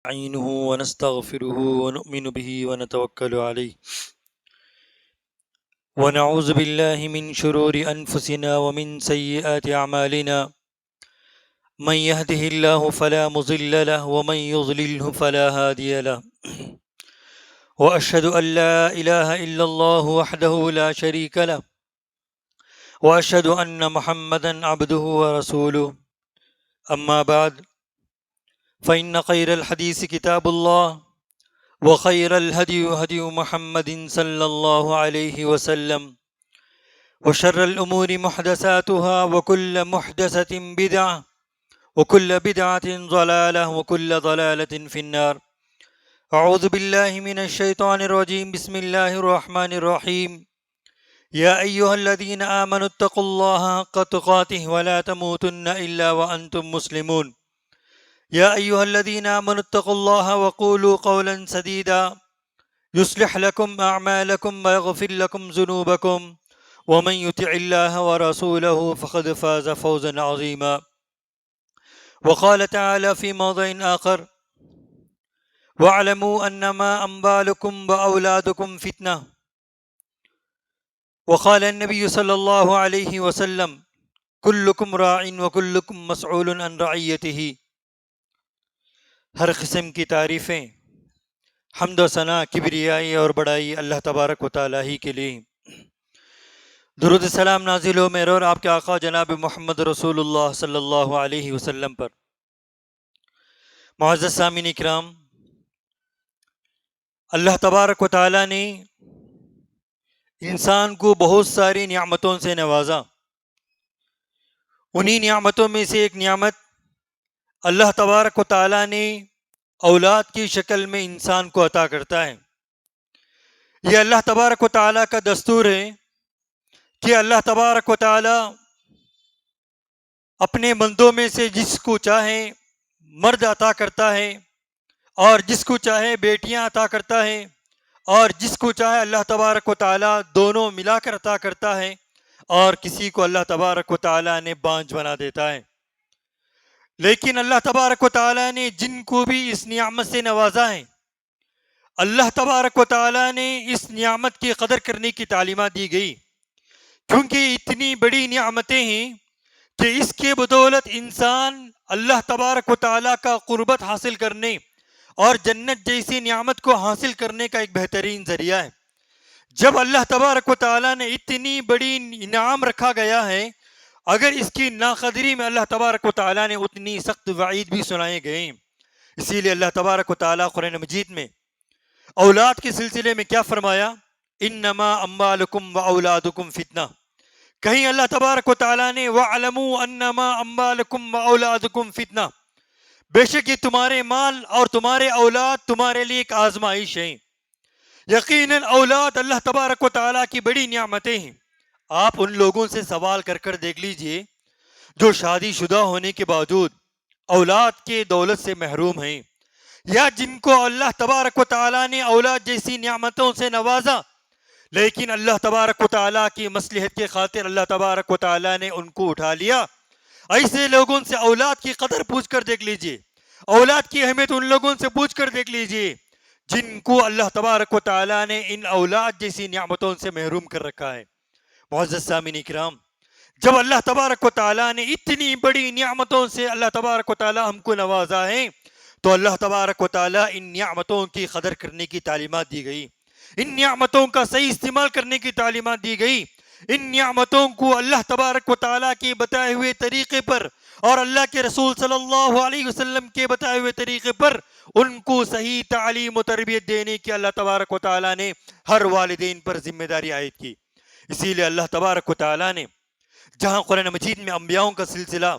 نستعينه ونستغفره ونؤمن به ونتوكل عليه ونعوذ بالله من شرور أنفسنا ومن سيئات أعمالنا من يهده الله فلا مضل له ومن يضلله فلا هادي له وأشهد أن لا إله إلا الله وحده لا شريك له وأشهد أن محمدا عبده ورسوله أما بعد فإن خير الحديث كتاب الله وخير الهدي هدي محمد صلى الله عليه وسلم وشر الأمور محدثاتها وكل محدثة بدعة وكل بدعة ضلالة وكل ضلالة في النار. أعوذ بالله من الشيطان الرجيم. بسم الله الرحمن الرحيم. يا أيها الذين آمنوا اتقوا الله حق تقاته ولا تموتن إلا وأنتم مسلمون. يا أيها الذين آمنوا اتقوا الله وقولوا قولا سديدا يصلح لكم أعمالكم ويغفر لكم ذنوبكم ومن يطع الله ورسوله فقد فاز فوزا عظيما. وقال تعالى في موضع آخر: واعلموا أنما أموالكم وأولادكم فتنة. وقال النبي صلى الله عليه وسلم: كلكم راع وكلكم مسؤول عن رعيته. ہر قسم کی تعریفیں، حمد و ثنا، کبریائی اور بڑائی اللہ تبارک و تعالیٰ ہی کے لیے۔ درود سلام نازل ہو میرے اور آپ کے آقا جناب محمد رسول اللہ صلی اللہ علیہ وسلم پر۔ معزز سامعین اکرام، اللہ تبارک و تعالیٰ نے انسان کو بہت ساری نعمتوں سے نوازا۔ انہی نعمتوں میں سے ایک نعمت اللہ تبارک و تعالیٰ نے اولاد کی شکل میں انسان کو عطا کرتا ہے۔ یہ اللہ تبارک و تعالیٰ کا دستور ہے کہ اللہ تبارک و تعالیٰ اپنے بندوں میں سے جس کو چاہے مرد عطا کرتا ہے، اور جس کو چاہے بیٹیاں عطا کرتا ہے، اور جس کو چاہے اللہ تبارک و تعالیٰ دونوں ملا کر عطا کرتا ہے، اور کسی کو اللہ تبارک و تعالیٰ نے بانجھ بنا دیتا ہے۔ لیکن اللہ تبارک و تعالیٰ نے جن کو بھی اس نعمت سے نوازا ہے، اللہ تبارک و تعالیٰ نے اس نعمت کی قدر کرنے کی تعلیمات دی گئی، کیونکہ اتنی بڑی نعمتیں ہیں کہ اس کے بدولت انسان اللہ تبارک و تعالیٰ کا قربت حاصل کرنے اور جنت جیسی نعمت کو حاصل کرنے کا ایک بہترین ذریعہ ہے۔ جب اللہ تبارک و تعالیٰ نے اتنی بڑی انعام رکھا گیا ہے، اگر اس کی ناقدری میں اللہ تبارک و تعالیٰ نے اتنی سخت وعید بھی سنائے گئے ہیں۔ اسی لیے اللہ تبارک و تعالیٰ قرآن مجید میں اولاد کے سلسلے میں کیا فرمایا؟ انما اموالکم و اولادکم فتنہ۔ کہیں اللہ تبارک و تعالیٰ نے وَاعْلَمُوا أَنَّمَا أَمْوَالُكُمْ وَأَوْلَادُكُمْ فِتْنَةٌ، بے شک یہ تمہارے مال اور تمہارے اولاد تمہارے لیے ایک آزمائش ہے۔ یقیناً اولاد اللہ تبارک و تعالیٰ کی بڑی نعمتیں ہیں۔ آپ ان لوگوں سے سوال کر کر دیکھ لیجئے جو شادی شدہ ہونے کے باوجود اولاد کے دولت سے محروم ہیں، یا جن کو اللہ تبارک و تعالیٰ نے اولاد جیسی نعمتوں سے نوازا، لیکن اللہ تبارک و تعالیٰ کی مصلحت کے خاطر اللہ تبارک و تعالیٰ نے ان کو اٹھا لیا۔ ایسے لوگوں سے اولاد کی قدر پوچھ کر دیکھ لیجئے، اولاد کی اہمیت ان لوگوں سے پوچھ کر دیکھ لیجئے جن کو اللہ تبارک و تعالیٰ نے ان اولاد جیسی نعمتوں سے محروم کر رکھا ہے۔ معزز سامعین اکرام، جب اللہ تبارک و تعالیٰ نے اتنی بڑی نعمتوں سے اللہ تبارک و تعالیٰ ہم کو نوازا ہے، تو اللہ تبارک و تعالیٰ ان نعمتوں کی قدر کرنے کی تعلیمات دی گئی، ان نعمتوں کا صحیح استعمال کرنے کی تعلیمات دی گئی، ان نعمتوں کو اللہ تبارک و تعالیٰ کے بتائے ہوئے طریقے پر اور اللہ کے رسول صلی اللہ علیہ وسلم کے بتائے ہوئے طریقے پر ان کو صحیح تعلیم و تربیت دینے کی اللہ تبارک و تعالیٰ نے ہر والدین پر ذمہ داری عائد کی۔ اسی لیے اللہ تبارک و تعالیٰ نے جہاں قرآن مجید میں انبیاءوں کا سلسلہ،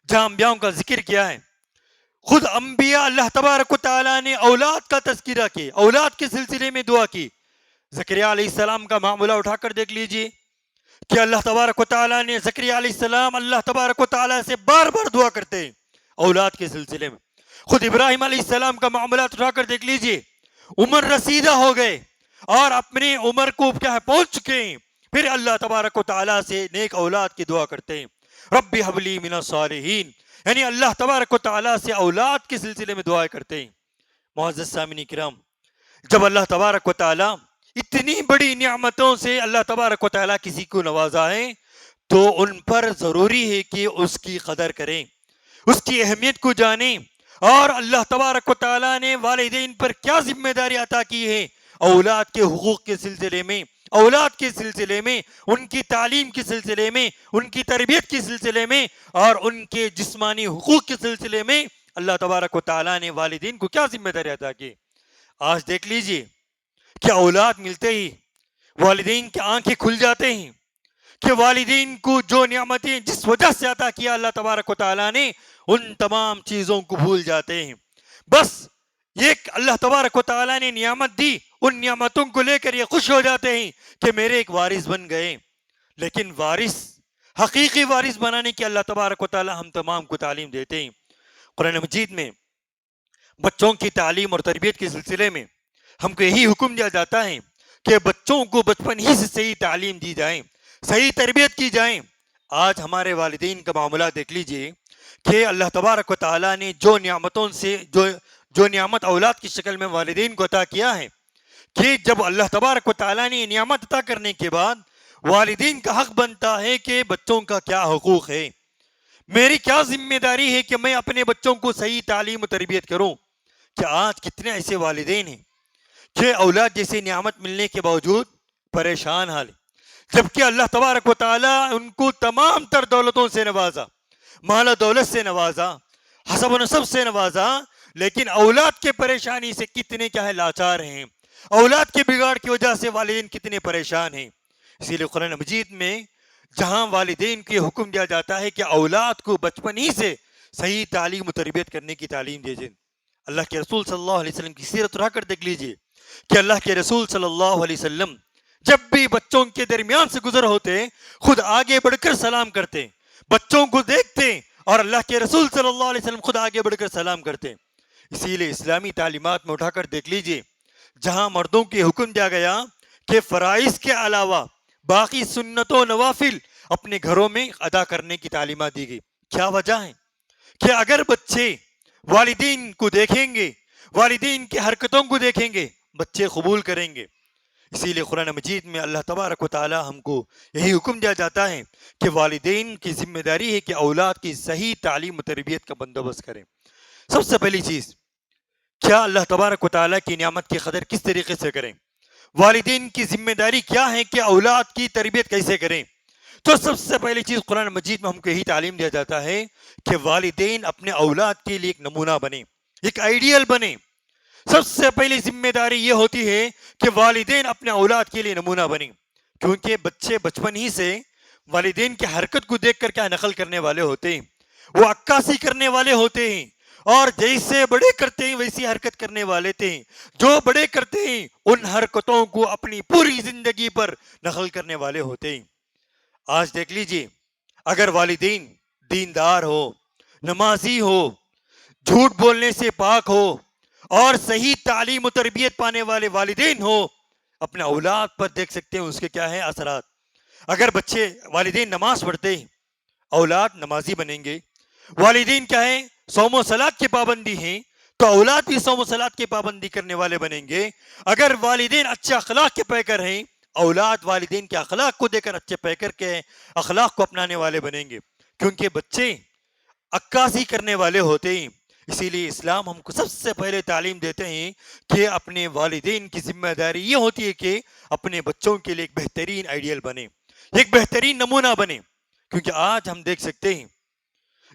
جہاں انبیاءوں کا ذکر کیا ہے، خود انبیاء اللہ تبارک و تعالیٰ نے اولاد کا تذکرہ کیا، اولاد کے سلسلے میں دعا کی۔ زکریا علیہ السلام کا معاملہ اٹھا کر دیکھ لیجئے کہ اللہ تبارک و تعالیٰ نے زکریا علیہ السلام اللہ تبارک و تعالیٰ سے بار بار دعا کرتے ہیں اولاد کے سلسلے میں۔ خود ابراہیم علیہ السلام کا معاملہ اٹھا کر دیکھ لیجئے، عمر رسیدہ ہو گئے اور اپنے عمر کو کیا ہے پہنچ چکے ہیں، پھر اللہ تبارک و تعالیٰ سے نیک اولاد کی دعا کرتے ہیں۔ رب حب لی من الصالحین، یعنی اللہ تبارک و تعالیٰ سے اولاد کے سلسلے میں دعائیں کرتے ہیں۔ معزز سامعین کرام، جب اللہ تبارک و تعالیٰ اتنی بڑی نعمتوں سے اللہ تبارک و تعالیٰ کسی کو نوازا ہے تو ان پر ضروری ہے کہ اس کی قدر کریں، اس کی اہمیت کو جانیں، اور اللہ تبارک و تعالیٰ نے والدین پر کیا ذمہ داری عطا کی ہے اولاد کے حقوق کے سلسلے میں، اولاد کے سلسلے میں، ان کی تعلیم کے سلسلے میں، ان کی تربیت کے سلسلے میں، اور ان کے جسمانی حقوق کے سلسلے میں اللہ تبارک و تعالیٰ نے والدین کو کیا ذمہ داری عطا کی۔ آج دیکھ لیجئے کہ اولاد ملتے ہی والدین کی آنکھیں کھل جاتے ہیں کہ والدین کو جو نعمتیں جس وجہ سے عطا کیا اللہ تبارک و تعالیٰ نے، ان تمام چیزوں کو بھول جاتے ہیں۔ بس یہ اللہ تبارک و تعالیٰ نے نعمت دی، ان نعمتوں کو لے کر یہ خوش ہو جاتے ہیں کہ میرے ایک وارث بن گئے، لیکن وارث، حقیقی وارث بنانے کی اللہ تبارک و تعالیٰ ہم تمام کو تعلیم دیتے ہیں۔ قرآن مجید میں بچوں کی تعلیم اور تربیت کے سلسلے میں ہم کو یہی حکم دیا جاتا ہے کہ بچوں کو بچپن ہی سے صحیح تعلیم دی جائے، صحیح تربیت کی جائے۔ آج ہمارے والدین کا معاملہ دیکھ لیجئے کہ اللہ تبارک و تعالیٰ نے جو نعمتوں سے جو نعمت اولاد کی شکل میں والدین کو عطا کیا ہے، کہ جب اللہ تبارک و تعالیٰ نے نعمت عطا کرنے کے بعد والدین کا حق بنتا ہے کہ بچوں کا کیا حقوق ہے، میری کیا ذمہ داری ہے کہ میں اپنے بچوں کو صحیح تعلیم و تربیت کروں۔ کہ آج کتنے ایسے والدین ہیں کہ اولاد جیسی نعمت ملنے کے باوجود پریشان حال، جبکہ اللہ تبارک و تعالیٰ ان کو تمام تر دولتوں سے نوازا، مال و دولت سے نوازا، حسب و نسب سے نوازا، لیکن اولاد کے پریشانی سے کتنے کیا ہے لاچار ہیں، اولاد کے بگاڑ کی وجہ سے والدین کتنے پریشان ہیں۔ اسی لیے قرآن مجید میں جہاں والدین کو حکم دیا جاتا ہے کہ اولاد کو بچپن ہی سے صحیح تعلیم و تربیت کرنے کی تعلیم دیجیے، اللہ کے رسول صلی اللہ علیہ وسلم کی سیرت اٹھا کر دیکھ لیجئے کہ اللہ کے رسول صلی اللہ علیہ وسلم جب بھی بچوں کے درمیان سے گزر ہوتے خود آگے بڑھ کر سلام کرتے، بچوں کو دیکھتے اور اللہ کے رسول صلی اللہ علیہ وسلم خود آگے بڑھ کر سلام کرتے۔ اسی لیے اسلامی تعلیمات میں اٹھا کر دیکھ لیجئے جہاں مردوں کے حکم دیا گیا کہ فرائض کے علاوہ باقی سنت و نوافل اپنے گھروں میں ادا کرنے کی تعلیمات دی گئی۔ کیا وجہ ہے کہ اگر بچے والدین کو دیکھیں گے، والدین کی حرکتوں کو دیکھیں گے، بچے قبول کریں گے۔ اسی لیے قرآن مجید میں اللہ تبارک و تعالی ہم کو یہی حکم دیا جاتا ہے کہ والدین کی ذمہ داری ہے کہ اولاد کی صحیح تعلیم و تربیت کا بندوبست کریں۔ سب سے پہلی چیز، کیا اللہ تبارک و تعالیٰ کی نعمت کی قدر کس طریقے سے کریں، والدین کی ذمہ داری کیا ہے کہ اولاد کی تربیت کیسے کریں۔ تو سب سے پہلی چیز قرآن مجید میں ہم کو یہی تعلیم دیا جاتا ہے کہ والدین اپنے اولاد کے لیے ایک نمونہ بنے، ایک آئیڈیل بنے۔ سب سے پہلی ذمہ داری یہ ہوتی ہے کہ والدین اپنے اولاد کے لیے نمونہ بنے، کیونکہ بچے بچپن ہی سے والدین کی حرکت کو دیکھ کر کیا نقل کرنے والے ہوتے ہیں، وہ عکاسی کرنے والے ہوتے ہیں، اور جیسے بڑے کرتے ہیں ویسی حرکت کرنے والے تھے، جو بڑے کرتے ہیں ان حرکتوں کو اپنی پوری زندگی پر نقل کرنے والے ہوتے ہیں۔ آج دیکھ لیجئے اگر والدین دیندار ہو، نمازی ہو، جھوٹ بولنے سے پاک ہو اور صحیح تعلیم و تربیت پانے والے والدین ہو، اپنے اولاد پر دیکھ سکتے ہیں اس کے کیا ہیں اثرات۔ اگر بچے والدین نماز پڑھتے ہیں اولاد نمازی بنیں گے، والدین کیا ہیں صوم و صلاۃ کی پابندی ہیں تو اولاد بھی صوم و صلاۃ کی پابندی کرنے والے بنیں گے۔ اگر والدین اچھے اخلاق کے پیکر ہیں، اولاد والدین کے اخلاق کو دیکھ کر اچھے پیکر کے اخلاق کو اپنانے والے بنیں گے، کیونکہ بچے عکاسی کرنے والے ہوتے ہیں۔ اسی لیے اسلام ہم کو سب سے پہلے تعلیم دیتے ہیں کہ اپنے والدین کی ذمہ داری یہ ہوتی ہے کہ اپنے بچوں کے لیے ایک بہترین آئیڈیل بنے، ایک بہترین نمونہ بنے۔ کیونکہ آج ہم دیکھ سکتے ہیں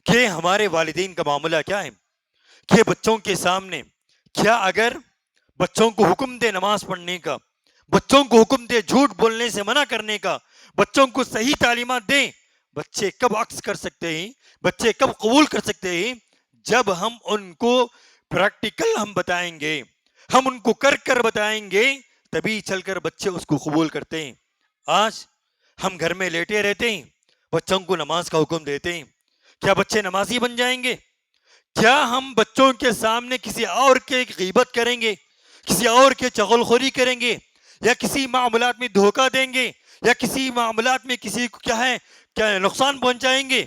کہ ہمارے والدین کا معاملہ کیا ہے کہ بچوں کے سامنے کیا اگر بچوں کو حکم دے نماز پڑھنے کا، بچوں کو حکم دے جھوٹ بولنے سے منع کرنے کا، بچوں کو صحیح تعلیمات دیں، بچے کب عکس کر سکتے ہیں، بچے کب قبول کر سکتے ہیں؟ جب ہم ان کو پریکٹیکل ہم بتائیں گے، ہم ان کو کر کر بتائیں گے، تبھی چل کر بچے اس کو قبول کرتے ہیں۔ آج ہم گھر میں لیٹے رہتے ہیں، بچوں کو نماز کا حکم دیتے ہیں، کیا بچے نمازی بن جائیں گے؟ کیا ہم بچوں کے سامنے کسی اور کے غیبت کریں گے، کسی اور کے چغل خوری کریں گے، یا کسی معاملات میں دھوکہ دیں گے، یا کسی معاملات میں کسی کو کیا نقصان پہنچائیں گے؟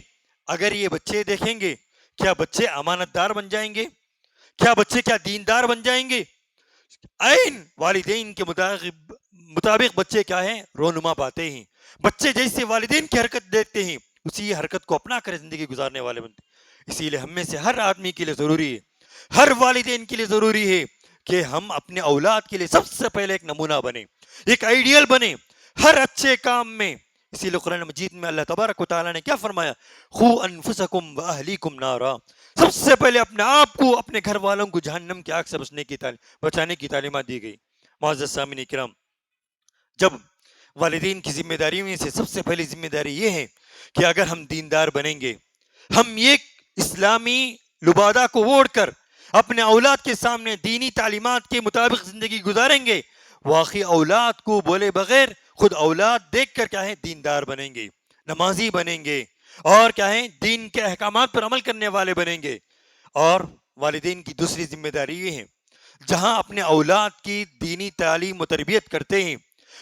اگر یہ بچے دیکھیں گے، کیا بچے امانت دار بن جائیں گے؟ کیا بچے کیا دیندار بن جائیں گے؟ عین والدین کے مطابق بچے کیا ہیں؟ رونما پاتے ہیں. بچے جیسے والدین کی حرکت دیکھتے ہیں اسی حرکت کو اپنا کر زندگی گزارنے والے بنتے ہیں. اسی لیے ہم میں سے ہر آدمی کے لیے ضروری ہے، ہر والدین کے لیے ضروری ہے کہ ہم اپنے اولاد کے لیے سب سے پہلے ایک نمونہ بنے، ایک آئیڈیل بنے ہر اچھے کام میں. اسی لیے قرآن مجید میں اللہ تبارک و تعالیٰ نے کیا فرمایا؟ خو انفسکم و اہلیکم نارا. سب سے پہلے اپنے آپ کو، اپنے گھر والوں کو جہنم کی آگ سے بچانے کی تعلیمات دی گئی. معزز سامعین کرام، جب والدین کی ذمہ داری میں سے سب سے پہلی ذمہ داری یہ ہے کہ اگر ہم دیندار بنیں گے، ہم ایک اسلامی لبادہ کو اوڑھ کر اپنے اولاد کے سامنے دینی تعلیمات کے مطابق زندگی گزاریں گے، واقعی اولاد کو بولے بغیر خود اولاد دیکھ کر کیا ہے دیندار بنیں گے، نمازی بنیں گے، اور کیا ہے دین کے احکامات پر عمل کرنے والے بنیں گے. اور والدین کی دوسری ذمہ داری یہ ہے، جہاں اپنے اولاد کی دینی تعلیم و تربیت کرتے ہیں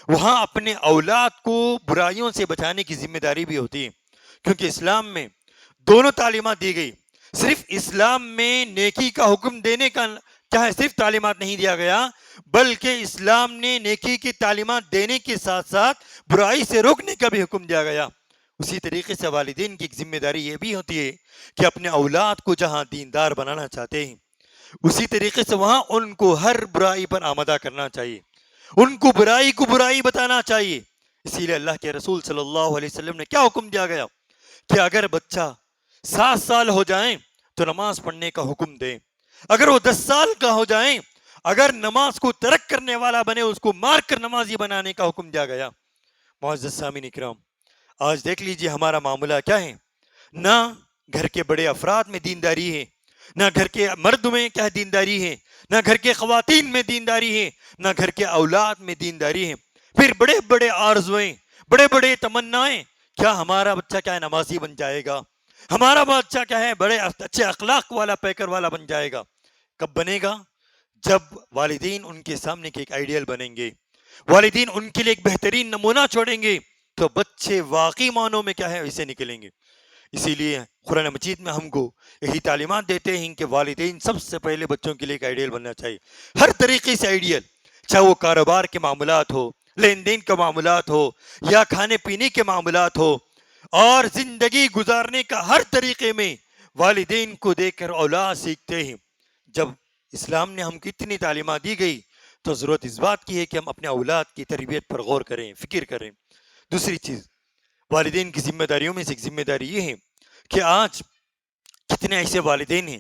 وہاں اپنے اولاد کو برائیوں سے بچانے کی ذمہ داری بھی ہوتی ہے. کیونکہ اسلام میں دونوں تعلیمات دی گئی. صرف اسلام میں نیکی کا حکم دینے کا کیا ہے صرف تعلیمات نہیں دیا گیا، بلکہ اسلام نے نیکی کی تعلیمات دینے کے ساتھ ساتھ برائی سے روکنے کا بھی حکم دیا گیا. اسی طریقے سے والدین کی ایک ذمہ داری یہ بھی ہوتی ہے کہ اپنے اولاد کو جہاں دیندار بنانا چاہتے ہیں اسی طریقے سے وہاں ان کو ہر برائی پر آمادہ کرنا چاہیے، ان کو برائی بتانا چاہیے. اسی لیے اللہ کے رسول صلی اللہ علیہ وسلم نے کیا حکم دیا گیا کہ اگر بچہ 7 سال ہو جائیں تو نماز پڑھنے کا حکم دیں، اگر وہ 10 سال کا ہو جائیں، اگر نماز کو ترک کرنے والا بنے اس کو مار کر نمازی بنانے کا حکم دیا گیا. معزز سامعین کرام، آج دیکھ لیجئے ہمارا معاملہ کیا ہے. نہ گھر کے بڑے افراد میں دینداری ہے، نہ گھر کے مرد میں کیا دینداری ہے، نہ گھر کے خواتین میں دینداری ہے، نہ گھر کے اولاد میں دینداری ہے. پھر بڑے بڑے آرزویں، بڑے بڑے تمنائیں، کیا ہمارا بچہ کیا ہے نمازی بن جائے گا، ہمارا بچہ کیا ہے بڑے اچھے اخلاق والا پیکر والا بن جائے گا. کب بنے گا؟ جب والدین ان کے سامنے کے ایک آئیڈیل بنیں گے، والدین ان کے لیے ایک بہترین نمونہ چھوڑیں گے تو بچے واقعی معنوں میں کیا ہے اسے نکلیں گے. اسی لیے قرآن مجید میں ہم کو یہی تعلیمات دیتے ہیں کہ والدین سب سے پہلے بچوں کے لیے ایک آئیڈیل بننا چاہیے، ہر طریقے سے آئیڈیل، چاہے وہ کاروبار کے معاملات ہو، لین دین کے معاملات ہو، یا کھانے پینے کے معاملات ہو، اور زندگی گزارنے کا ہر طریقے میں والدین کو دیکھ کر اولاد سیکھتے ہیں. جب اسلام نے ہم کو اتنی تعلیمات دی گئی تو ضرورت اس بات کی ہے کہ ہم اپنے اولاد کی تربیت پر غور کریں، فکر کریں. دوسری چیز، والدین کی ذمہ داریوں میں سے ایک ذمہ داری یہ ہے کہ آج کتنے ایسے والدین ہیں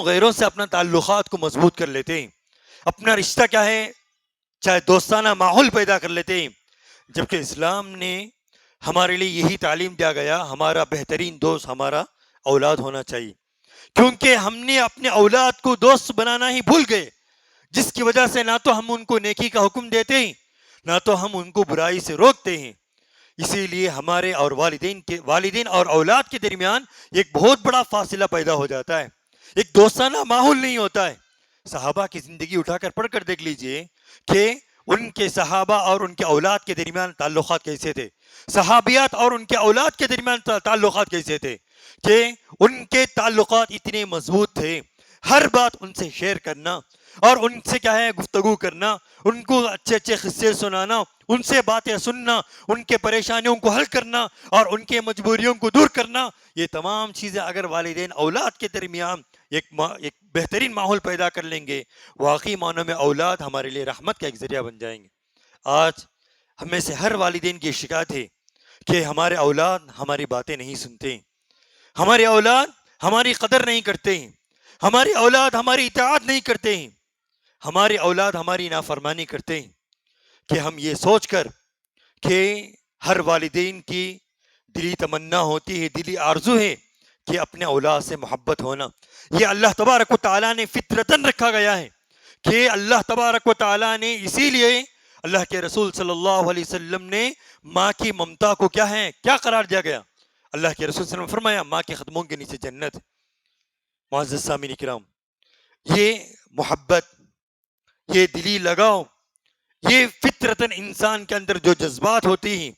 غیروں سے اپنا تعلقات کو مضبوط کر لیتے ہیں، اپنا رشتہ کیا ہے چاہے دوستانہ ماحول پیدا کر لیتے ہیں، جبکہ اسلام نے ہمارے لیے یہی تعلیم دیا گیا ہمارا بہترین دوست ہمارا اولاد ہونا چاہیے. کیونکہ ہم نے اپنے اولاد کو دوست بنانا ہی بھول گئے، جس کی وجہ سے نہ تو ہم ان کو نیکی کا حکم دیتے ہیں نہ تو ہم ان کو برائی سے روکتے ہیں. اسی لیے ہمارے اور والدین اور اولاد کے درمیان ایک بہت بڑا فاصلہ پیدا ہو جاتا ہے، ایک دوستانہ ماحول نہیں ہوتا ہے. صحابہ کی زندگی اٹھا کر پڑھ کر دیکھ لیجئے کہ ان کے صحابہ اور ان کے اولاد کے درمیان تعلقات کیسے تھے، صحابیات اور ان کے اولاد کے درمیان تعلقات کیسے تھے، کہ ان کے تعلقات اتنے مضبوط تھے، ہر بات ان سے شیئر کرنا اور ان سے کیا ہے گفتگو کرنا، ان کو اچھے اچھے قصے سنانا، ان سے باتیں سننا، ان کے پریشانیوں کو حل کرنا اور ان کے مجبوریوں کو دور کرنا. یہ تمام چیزیں اگر والدین اولاد کے درمیان ایک بہترین ماحول پیدا کر لیں گے، واقعی معنوں میں اولاد ہمارے لیے رحمت کا ایک ذریعہ بن جائیں گے. آج ہم میں سے ہر والدین کی شکایت ہے کہ ہمارے اولاد ہماری باتیں نہیں سنتے ہیں، ہمارے اولاد ہماری قدر نہیں کرتے ہیں، ہماری اولاد ہماری اطاعت نہیں کرتے ہیں، ہماری اولاد ہماری نافرمانی کرتے ہیں. کہ ہم یہ سوچ کر کہ ہر والدین کی دلی تمنا ہوتی ہے، دلی آرزو ہے کہ اپنے اولاد سے محبت ہونا، یہ اللہ تبارک و تعالیٰ نے فطرتاً رکھا گیا ہے. کہ اللہ تبارک و تعالیٰ نے اسی لیے اللہ کے رسول صلی اللہ علیہ وسلم نے ماں کی ممتا کو کیا قرار دیا گیا؟ اللہ کے رسول صلی اللہ علیہ وسلم نے فرمایا ماں کے قدموں کے نیچے جنت. معزز سامعین کرام، یہ محبت، یہ دلی لگاؤ، یہ فطرتاً انسان کے اندر جو جذبات ہوتی ہیں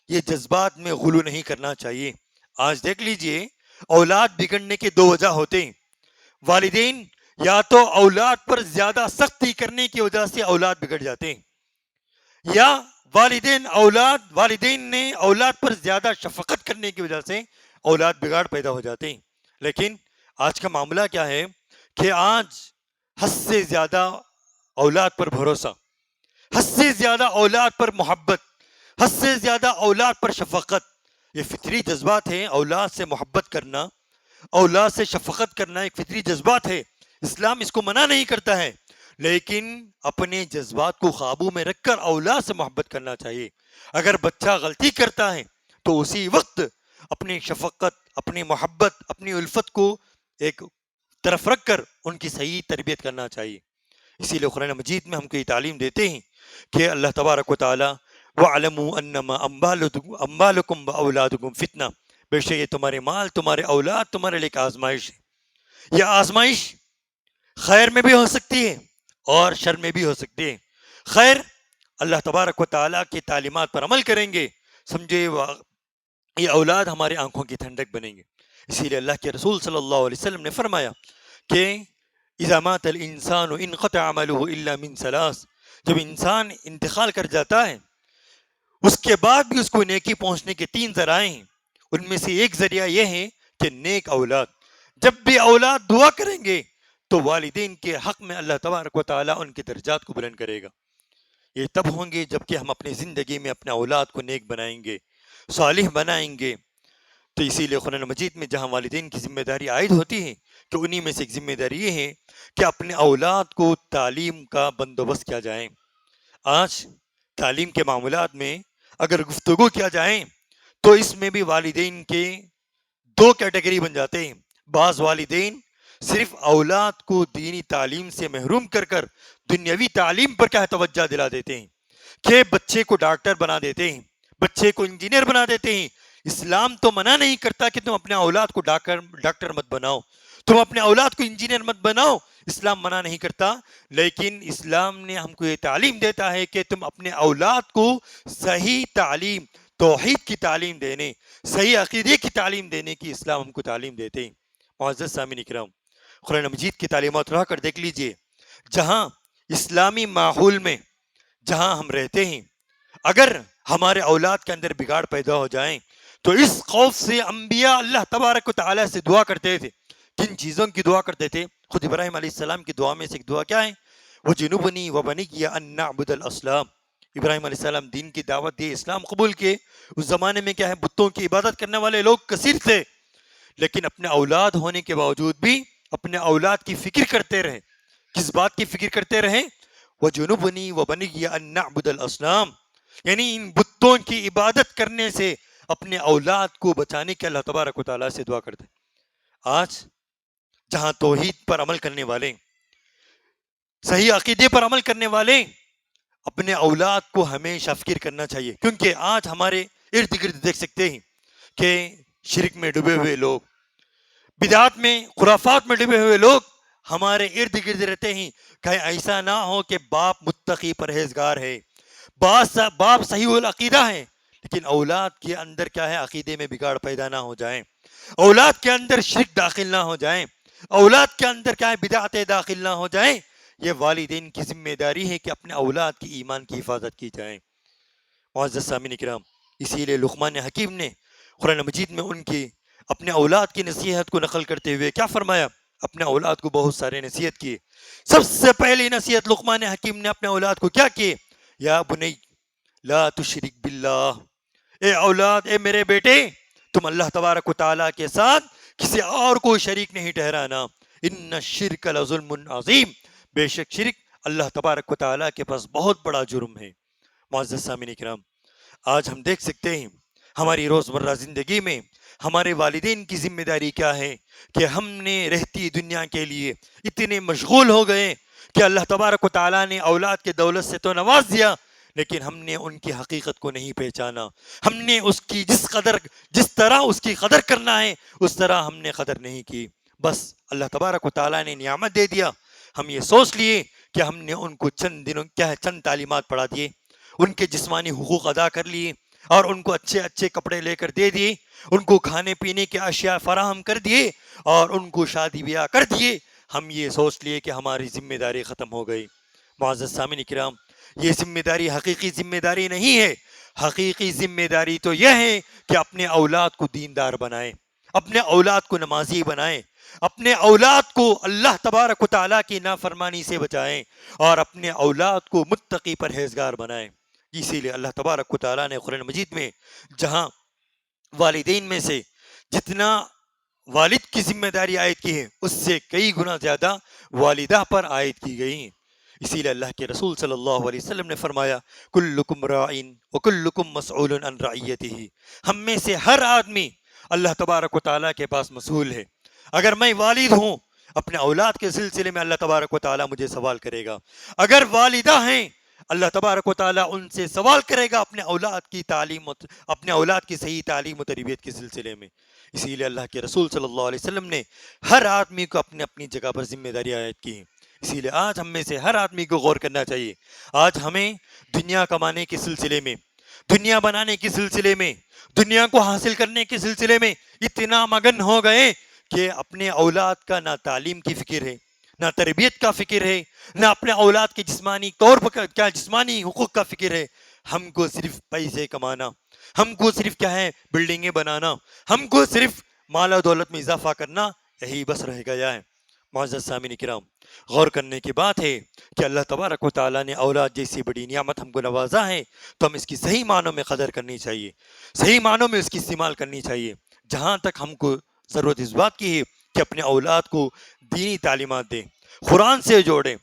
یہ جذبات میں غلو نہیں کرنا چاہیے. آج دیکھ لیجئے اولاد بگڑنے کے 2 وجہ ہوتے ہیں. والدین یا تو اولاد پر زیادہ سختی کرنے کی وجہ سے اولاد بگڑ جاتے ہیں، یا والدین نے اولاد پر زیادہ شفقت کرنے کی وجہ سے اولاد بگاڑ پیدا ہو جاتے ہیں۔ لیکن آج کا معاملہ کیا ہے کہ آج حد سے زیادہ اولاد پر بھروسہ، حد سے زیادہ اولاد پر محبت، حد سے زیادہ اولاد پر شفقت، یہ فطری جذبات ہیں۔ اولاد سے محبت کرنا، اولاد سے شفقت کرنا ایک فطری جذبات ہے، اسلام اس کو منع نہیں کرتا ہے، لیکن اپنے جذبات کو قابو میں رکھ کر اولاد سے محبت کرنا چاہیے۔ اگر بچہ غلطی کرتا ہے تو اسی وقت اپنی شفقت، اپنی محبت، اپنی الفت کو ایک طرف رکھ کر ان کی صحیح تربیت کرنا چاہیے۔ اسی لیے قرآن مجید میں ہم کو یہ تعلیم دیتے ہیں کہ اللہ تبارک و تعالی وَعْلَمُوا أَنَّمَا أَمْوَالُكُمْ وَأَوْلَادُكُمْ فِتْنَةٌ، بے شک یہ تمہارے مال، تمہارے اولاد تمہارے لیے ایک آزمائش ہے۔ یہ آزمائش خیر میں بھی ہو سکتی ہے اور شر میں بھی ہو سکتی ہے۔ خیر، اللہ تبارک و تعالیٰ کی تعلیمات پر عمل کریں گے، سمجھے یہ اولاد ہمارے آنکھوں کی ٹھنڈک بنیں گے۔ اسی لیے اللہ کے رسول صلی اللہ علیہ وسلم نے فرمایا کہ اذا مات الانسان انقطع عمله الا من ثلاث، جب انسان انتقال کر جاتا ہے اس کے بعد بھی اس کو نیکی پہنچنے کے 3 ذرائع ہیں، ان میں سے ایک ذریعہ یہ ہے کہ نیک اولاد۔ جب بھی اولاد دعا کریں گے تو والدین کے حق میں اللہ تبارک و تعالیٰ ان کے درجات کو بلند کرے گا۔ یہ تب ہوں گے جب کہ ہم اپنی زندگی میں اپنے اولاد کو نیک بنائیں گے، صالح بنائیں گے۔ تو اسی لیے قرآن مجید میں جہاں والدین کی ذمہ داری عائد ہوتی ہے کہ انہی میں سے ایک ذمہ داری یہ ہے کہ اپنے اولاد کو تعلیم کا بندوبست کیا جائے۔ آج تعلیم کے معاملات میں اگر گفتگو کیا جائے تو اس میں بھی والدین کے 2 کیٹیگری بن جاتے ہیں۔ بعض والدین صرف اولاد کو دینی تعلیم سے محروم کر کر دنیاوی تعلیم پر کیا توجہ دلا دیتے ہیں کہ بچے کو ڈاکٹر بنا دیتے ہیں، بچے کو انجینئر بنا دیتے ہیں۔ اسلام تو منع نہیں کرتا کہ تم اپنے اولاد کو ڈاکٹر مت بناؤ، تم اپنے اولاد کو انجینئر مت بناؤ، اسلام منع نہیں کرتا، لیکن اسلام نے ہم کو یہ تعلیم دیتا ہے کہ تم اپنے اولاد کو صحیح تعلیم، توحید کی تعلیم دینے، صحیح عقیدے کی تعلیم دینے کی اسلام ہم کو تعلیم دیتے ہیں۔ معزز سامعین اکرام، قرآن مجید کی تعلیمات رہا کر دیکھ لیجئے، جہاں اسلامی ماحول میں جہاں ہم رہتے ہیں اگر ہمارے اولاد کے اندر بگاڑ پیدا ہو جائیں تو اس خوف سے انبیاء اللہ تبارک و تعالیٰ سے دعا کرتے تھے۔ کن چیزوں کی دعا کرتے تھے؟ خود ابراہیم علیہ السلام کی دعا میں سے ایک دعا کیا ہے؟ وَجُنُوبْنِي وَبَنِيَّ أَن نَّعْبُدَ الْأَصْنَامَ۔ ابراہیم علیہ السلام دین کی دعوت دی، اسلام قبول کیے۔ اس زمانے میں کیا ہے، بتوں کی عبادت کرنے والے لوگ کثیر تھے، لیکن اپنے اولاد ہونے کے باوجود بھی اپنے اولاد کی فکر کرتے رہے۔ کس بات کی فکر کرتے رہے؟ وَجُنُوبْنِي وَبَنِيَّ أَن نَّعْبُدَ الْأَصْنَامَ، یعنی ان بتوں کی عبادت کرنے سے اپنے اولاد کو بچانے کے اللہ تبارک و تعالیٰ سے دعا کرتے۔ آج جہاں توحید پر عمل کرنے والے، صحیح عقیدے پر عمل کرنے والے، اپنے اولاد کو ہمیشہ فکر کرنا چاہیے، کیونکہ آج ہمارے ارد گرد دیکھ سکتے ہیں کہ شرک میں ڈوبے ہوئے لوگ، بدعات میں، خرافات میں ڈوبے ہوئے لوگ ہمارے ارد گرد رہتے ہیں۔ کہیں ایسا نہ ہو کہ باپ متقی پرہیزگار ہے، باپ صحیح العقیدہ ہے، لیکن اولاد کے اندر کیا ہے، عقیدے میں بگاڑ پیدا نہ ہو جائیں، اولاد کے اندر شرک داخل نہ ہو جائیں، اولاد کے اندر کیا ہے، بدعتیں داخل نہ ہو جائیں۔ یہ والدین کی ذمہ داری ہے کہ اپنے اولاد کی ایمان کی حفاظت کی جائے۔ معزز سامعین کرام، اسی لیے لقمان حکیم نے قرآن مجید میں ان کی اپنے اولاد کی نصیحت کو نقل کرتے ہوئے کیا فرمایا؟ اپنے اولاد کو بہت سارے نصیحت کیے۔ سب سے پہلی نصیحت لقمان حکیم نے اپنے اولاد کو کیا کی؟ یا بنی لا تشرک باللہ، اے اولاد، اے میرے بیٹے، تم اللہ تبارک و تعالیٰ کے ساتھ کسی اور کو شریک نہیں ٹھہرانا۔ ان الشرک لظلم عظیم، بے شک شرک اللہ تبارک و تعالیٰ کے پاس بہت بڑا جرم ہے۔ معزز سامعین کرام، آج ہم دیکھ سکتے ہیں ہماری روزمرہ زندگی میں ہمارے والدین کی ذمہ داری کیا ہے کہ ہم نے رہتی دنیا کے لیے اتنے مشغول ہو گئے کہ اللہ تبارک و تعالیٰ نے اولاد کے دولت سے تو نواز دیا، لیکن ہم نے ان کی حقیقت کو نہیں پہچانا۔ ہم نے اس کی جس طرح اس کی قدر کرنا ہے اس طرح ہم نے قدر نہیں کی۔ بس اللہ تبارک و تعالیٰ نے نعمت دے دیا، ہم یہ سوچ لیے کہ ہم نے ان کو چند تعلیمات پڑھا دیے، ان کے جسمانی حقوق ادا کر لیے، اور ان کو اچھے اچھے کپڑے لے کر دے دیے، ان کو کھانے پینے کے اشیاء فراہم کر دیے، اور ان کو شادی بیاہ کر دیے۔ ہم یہ سوچ لیے کہ ہماری ذمہ داری ختم ہو گئی۔ معزز سامعین کرام، یہ ذمہ داری حقیقی ذمہ داری نہیں ہے۔ حقیقی ذمہ داری تو یہ ہے کہ اپنے اولاد کو دیندار بنائیں، اپنے اولاد کو نمازی بنائیں، اپنے اولاد کو اللہ تبارک و تعالیٰ کی نافرمانی سے بچائیں، اور اپنے اولاد کو متقی پرہیزگار بنائیں۔ اسی لیے اللہ تبارک و تعالیٰ نے قرآن مجید میں جہاں والدین میں سے جتنا والد کی ذمہ داری عائد کی ہے، اس سے کئی گنا زیادہ والدہ پر عائد کی گئی ہیں۔ اسی لیے اللہ کے رسول صلی اللہ علیہ وسلم نے فرمایا، کلکم راعین وکلکم مسئول عن رعیتہ، ہم میں سے ہر آدمی اللہ تبارک و تعالیٰ کے پاس مسئول ہے۔ اگر میں والد ہوں، اپنے اولاد کے سلسلے میں اللہ تبارک و تعالیٰ مجھے سوال کرے گا۔ اگر والدہ ہیں، اللہ تبارک و تعالیٰ ان سے سوال کرے گا اپنے اولاد کی تعلیم، اپنے اولاد کی صحیح تعلیم و تربیت کے سلسلے میں۔ اسی لیے اللہ کے رسول صلی اللہ علیہ وسلم نے ہر آدمی کو اپنی اپنی جگہ پر ذمہ داری عائد کی ہے۔ اسی لیے آج ہم میں سے ہر آدمی کو غور کرنا چاہیے۔ آج ہمیں دنیا کمانے کے سلسلے میں، دنیا بنانے کے سلسلے میں، دنیا کو حاصل کرنے کے سلسلے میں اتنا مگن ہو گئے کہ اپنے اولاد کا نہ تعلیم کی فکر ہے، نہ تربیت کا فکر ہے، نہ اپنے اولاد کے جسمانی طور پر کیا جسمانی حقوق کا فکر ہے۔ ہم کو صرف پیسے کمانا، ہم کو صرف کیا ہے بلڈنگیں بنانا، ہم کو صرف مال و دولت میں اضافہ کرنا، یہی بس رہ گیا ہے۔ معزز سامعین کرام، غور کرنے کی بات ہے کہ اللہ تبارک و تعالیٰ نے اولاد جیسی بڑی نعمت ہم کو نوازا ہے، تو ہم اس کی صحیح معنوں میں قدر کرنی چاہیے، صحیح معنوں میں اس کی استعمال کرنی چاہیے۔ جہاں تک ہم کو ضرورت اس بات کی ہے کہ اپنے اولاد کو دینی تعلیمات دیں، قرآن سے جوڑیں،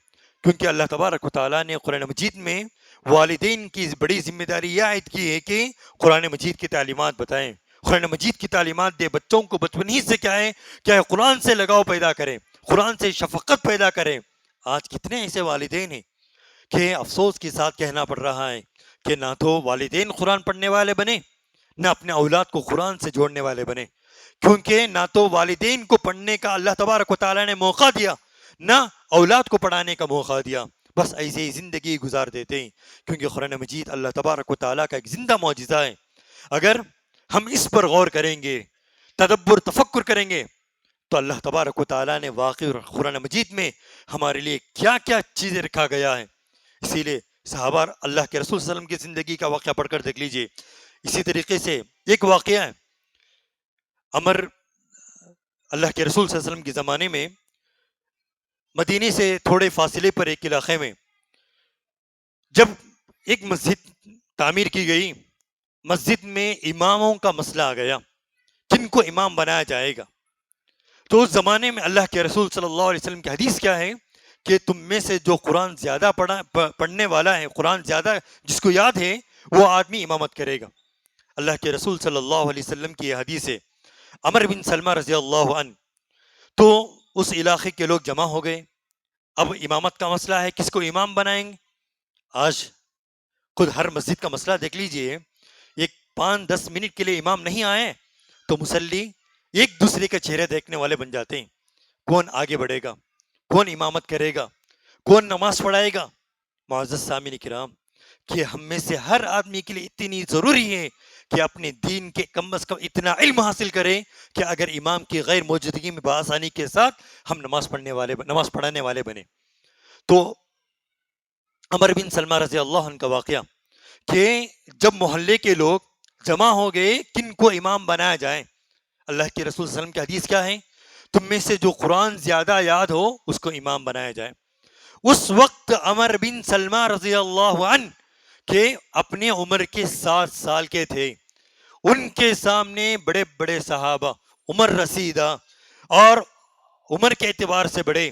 کیونکہ اللہ تبارک و تعالیٰ نے قرآن مجید میں والدین کی بڑی ذمہ داری یہ عائد کی ہے کہ قرآن مجید کی تعلیمات بتائیں، قرآن مجید کی تعلیمات دے، بچوں کو بچپن ہی سے کیا ہے قرآن سے لگاؤ پیدا کریں، قرآن سے شفقت پیدا کریں۔ آج کتنے ایسے والدین ہیں کہ افسوس کے ساتھ کہنا پڑ رہا ہے کہ نہ تو والدین قرآن پڑھنے والے بنے، نہ اپنے اولاد کو قرآن سے جوڑنے والے بنے، کیونکہ نہ تو والدین کو پڑھنے کا اللہ تبارک و تعالیٰ نے موقع دیا، نہ اولاد کو پڑھانے کا موقع دیا، بس ایسے ہی زندگی گزار دیتے ہیں۔ کیونکہ قرآن مجید اللہ تبارک و تعالیٰ کا ایک زندہ معجزہ ہے۔ اگر ہم اس پر غور کریں گے، تدبر تفکر کریں گے، تو اللہ تبارک و تعالیٰ نے واقعی قرآن مجید میں ہمارے لیے کیا کیا چیزیں رکھا گیا ہے۔ اسی لیے صحابہ اللہ کے رسول صلی اللہ علیہ وسلم کی زندگی کا واقعہ پڑھ کر دیکھ لیجئے۔ اسی طریقے سے ایک واقعہ ہے، اللہ کے رسول صلی اللہ علیہ وسلم کے زمانے میں مدینے سے تھوڑے فاصلے پر ایک علاقے میں جب ایک مسجد تعمیر کی گئی، مسجد میں اماموں کا مسئلہ آ گیا، کن کو امام بنایا جائے گا۔ تو اس زمانے میں اللہ کے رسول صلی اللہ علیہ وسلم کی حدیث کیا ہے کہ تم میں سے جو قرآن زیادہ پڑھنے والا ہے، قرآن زیادہ جس کو یاد ہے، وہ آدمی امامت کرے گا۔ اللہ کے رسول صلی اللہ علیہ وسلم کی یہ حدیث ہے۔ عمر بن سلمہ رضی اللہ عنہ، تو اس علاقے کے لوگ جمع ہو گئے، اب امامت کا مسئلہ ہے، کس کو امام بنائیں گے۔ آج خود ہر مسجد کا مسئلہ دیکھ لیجئے، ایک 5-10 منٹ کے لیے امام نہیں آئے تو مصلی ایک دوسرے کے چہرے دیکھنے والے بن جاتے ہیں، کون آگے بڑھے گا، کون امامت کرے گا، کون نماز پڑھائے گا۔ معزز سامعین کرام، کہ ہم میں سے ہر آدمی کے لیے اتنی ضروری ہے کہ اپنے دین کے کم از کم اتنا علم حاصل کریں کہ اگر امام کی غیر موجودگی میں بآسانی کے ساتھ ہم نماز پڑھانے والے بنے۔ تو عمر بن سلمہ رضی اللہ عنہ کا واقعہ کہ جب محلے کے لوگ جمع ہو گئے کن کو امام بنایا جائے، اللہ کے رسول صلی اللہ علیہ وسلم کی حدیث کیا ہے، تم میں سے جو قرآن زیادہ یاد ہو اس کو امام بنایا جائے۔ اس وقت عمر بن سلمہ رضی اللہ عنہ کہ اپنے عمر کے 7 سال کے تھے، ان کے سامنے بڑے بڑے صحابہ، عمر رسیدہ اور عمر کے اعتبار سے بڑے،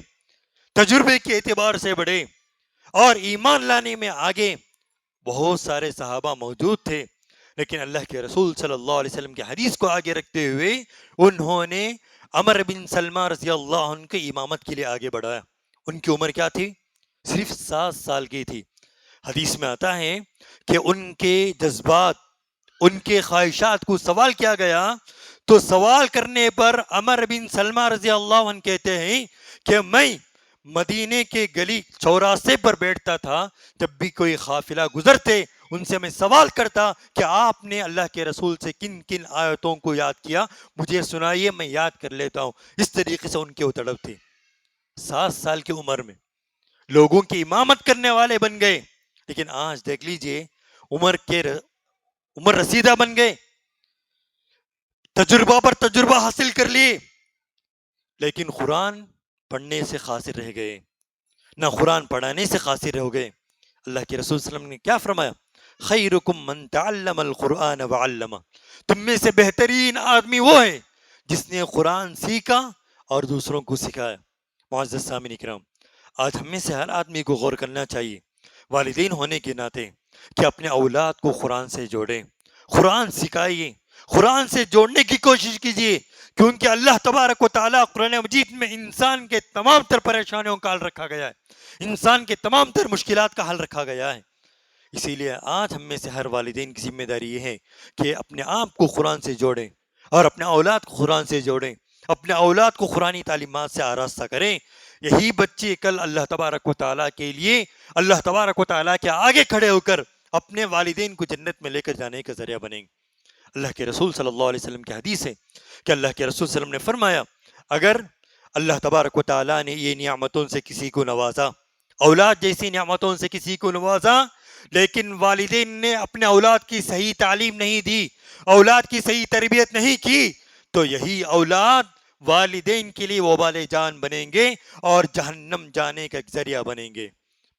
تجربے کے اعتبار سے بڑے اور ایمان لانے میں آگے بہت سارے صحابہ موجود تھے، لیکن اللہ کے رسول صلی اللہ علیہ وسلم کی حدیث کو آگے رکھتے ہوئے انہوں نے عمر بن سلمہ رضی اللہ عنہ کی امامت کے لیے آگے بڑھایا۔ ان کی عمر کیا تھی؟ صرف 7 سال کی تھی۔ حدیث میں آتا ہے کہ ان کے جذبات، ان کے خواہشات کو سوال کیا گیا، تو سوال کرنے پر عمر بن سلمہ رضی اللہ عنہ کہتے ہیں کہ میں مدینے کے گلی چوراسے پر بیٹھتا تھا، جب بھی کوئی قافلہ گزرتے ان سے میں سوال کرتا کہ آپ نے اللہ کے رسول سے کن کن آیتوں کو یاد کیا، مجھے سنائیے، میں یاد کر لیتا ہوں۔ اس طریقے سے ان کے وہ تڑپ تھی۔ 7 سال کی عمر میں لوگوں کی امامت کرنے والے بن گئے، لیکن آج دیکھ لیجئے عمر رسیدہ بن گئے، تجربہ پر تجربہ حاصل کر لیے، لیکن قرآن پڑھنے سے قاصر رہ گئے، نہ قرآن پڑھانے سے قاصر ہو گئے۔ اللہ کے رسول صلی اللہ علیہ وسلم نے کیا فرمایا؟ خیرکم من تعلم القرآن وعلمہ، تم میں سے بہترین آدمی وہ ہے جس نے قرآن سیکھا اور دوسروں کو سکھایا۔ معزز سامعین اکرام، آج ہم میں سے ہر آدمی کو غور کرنا چاہیے والدین ہونے کے ناطے کہ اپنے اولاد کو قرآن سے جوڑیں، قرآن سکھائیے، قرآن سے جوڑنے کی کوشش کیجیے، کیونکہ اللہ تبارک و تعالیٰ قرآن مجید میں انسان کے تمام تر پریشانیوں کا حل رکھا گیا ہے، انسان کے تمام تر مشکلات کا حل رکھا گیا ہے۔ اسی لیے آج ہم میں سے ہر والدین کی ذمہ داری یہ ہے کہ اپنے آپ کو قرآن سے جوڑیں اور اپنے اولاد کو قرآن سے جوڑیں، اپنے اولاد کو قرآنی تعلیمات سے آراستہ کریں۔ یہی بچے کل اللہ تبارک و تعالیٰ کے لیے، اللہ تبارک و تعالیٰ کے آگے کھڑے ہو کر اپنے والدین کو جنت میں لے کر جانے کا ذریعہ بنیں گے۔ اللہ کے رسول صلی اللہ علیہ وسلم کی حدیث ہے کہ اللہ کے رسول صلی اللہ علیہ وسلم نے فرمایا، اگر اللہ تبارک و تعالیٰ نے یہ نعمتوں سے کسی کو نوازا، اولاد جیسی نعمتوں سے کسی کو نوازا، لیکن والدین نے اپنے اولاد کی صحیح تعلیم نہیں دی، اولاد کی صحیح تربیت نہیں کی، تو یہی اولاد والدین کے لیے وبال جان بنیں گے اور جہنم جانے کا ایک ذریعہ بنیں گے۔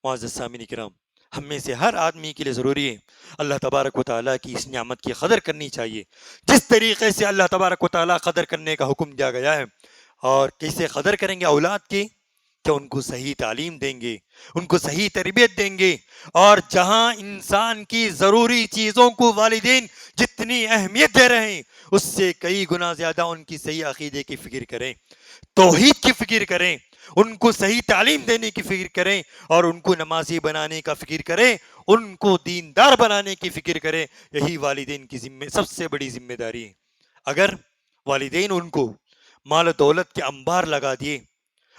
معزز سامعین کرام، ہم میں سے ہر آدمی کے لیے ضروری ہے اللہ تبارک و تعالیٰ کی اس نعمت کی قدر کرنی چاہیے، جس طریقے سے اللہ تبارک و تعالیٰ قدر کرنے کا حکم دیا گیا ہے۔ اور کیسے قدر کریں گے اولاد کی؟ کہ ان کو صحیح تعلیم دیں گے، ان کو صحیح تربیت دیں گے، اور جہاں انسان کی ضروری چیزوں کو والدین جتنی اہمیت دے رہے ہیں اس سے کئی گنا زیادہ ان کی صحیح عقیدے کی فکر کریں، توحید کی فکر کریں، ان کو صحیح تعلیم دینے کی فکر کریں، اور ان کو نمازی بنانے کا فکر کریں، ان کو دیندار بنانے کی فکر کریں۔ یہی والدین کی سب سے بڑی ذمہ داری ہے۔ اگر والدین ان کو مال و دولت کے انبار لگا دیے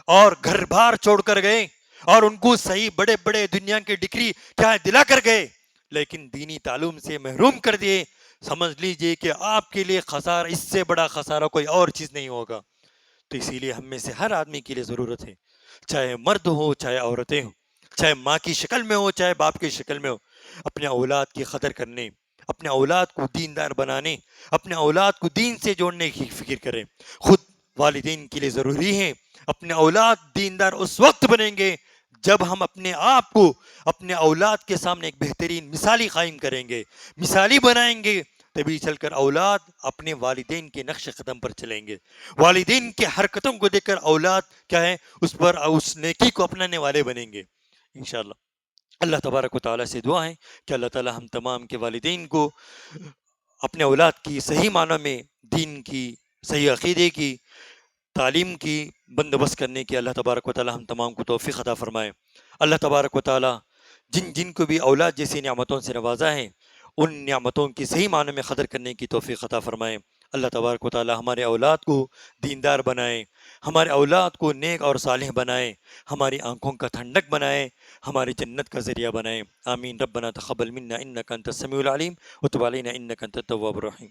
اور گھر بار چھوڑ کر گئے اور ان کو صحیح بڑے بڑے دنیا کے ڈگری کیا دلا کر گئے، لیکن دینی تعلیم سے محروم کر دیے، سمجھ لیجئے کہ آپ کے لیے خسارہ، اس سے بڑا خسارہ کوئی اور چیز نہیں ہوگا۔ تو اسی لیے ہم میں سے ہر آدمی کے لیے ضرورت ہے، چاہے مرد ہو چاہے عورتیں ہوں، چاہے ماں کی شکل میں ہو چاہے باپ کی شکل میں ہو، اپنے اولاد کی قدر کرنے، اپنے اولاد کو دیندار بنانے، اپنے اولاد کو دین سے جوڑنے کی فکر کریں۔ خود والدین کے لیے ضروری ہے اپنے اولاد دیندار اس وقت بنیں گے جب ہم اپنے آپ کو اپنے اولاد کے سامنے ایک بہترین مثالی قائم کریں گے، مثالی بنائیں گے، تبھی چل کر اولاد اپنے والدین کے نقش قدم پر چلیں گے۔ والدین کے حرکتوں کو دیکھ کر اولاد کیا ہے، اس نیکی کو اپنانے والے بنیں گے انشاءاللہ۔ اللہ تبارک و تعالیٰ سے دعا ہے کہ اللہ تعالیٰ ہم تمام کے والدین کو اپنے اولاد کی صحیح معنوں میں دین کی، صحیح عقیدے کی تعلیم کی بندوبست کرنے کی اللہ تبارک و تعالیٰ ہم تمام کو توفیق عطا فرمائے۔ اللہ تبارک و تعالیٰ جن کو بھی اولاد جیسی نعمتوں سے نوازا ہے، ان نعمتوں کی صحیح معنوں میں قدر کرنے کی توفیق عطا فرمائے۔ اللہ تبارک و تعالیٰ ہمارے اولاد کو دیندار بنائے، ہمارے اولاد کو نیک اور صالح بنائے، ہماری آنکھوں کا ٹھنڈک بنائے، ہماری جنت کا ذریعہ بنائے۔ آمین۔ ربنا تقبل منا انک انت السمیع العلیم وتب علینا انک انت التواب الرحیم۔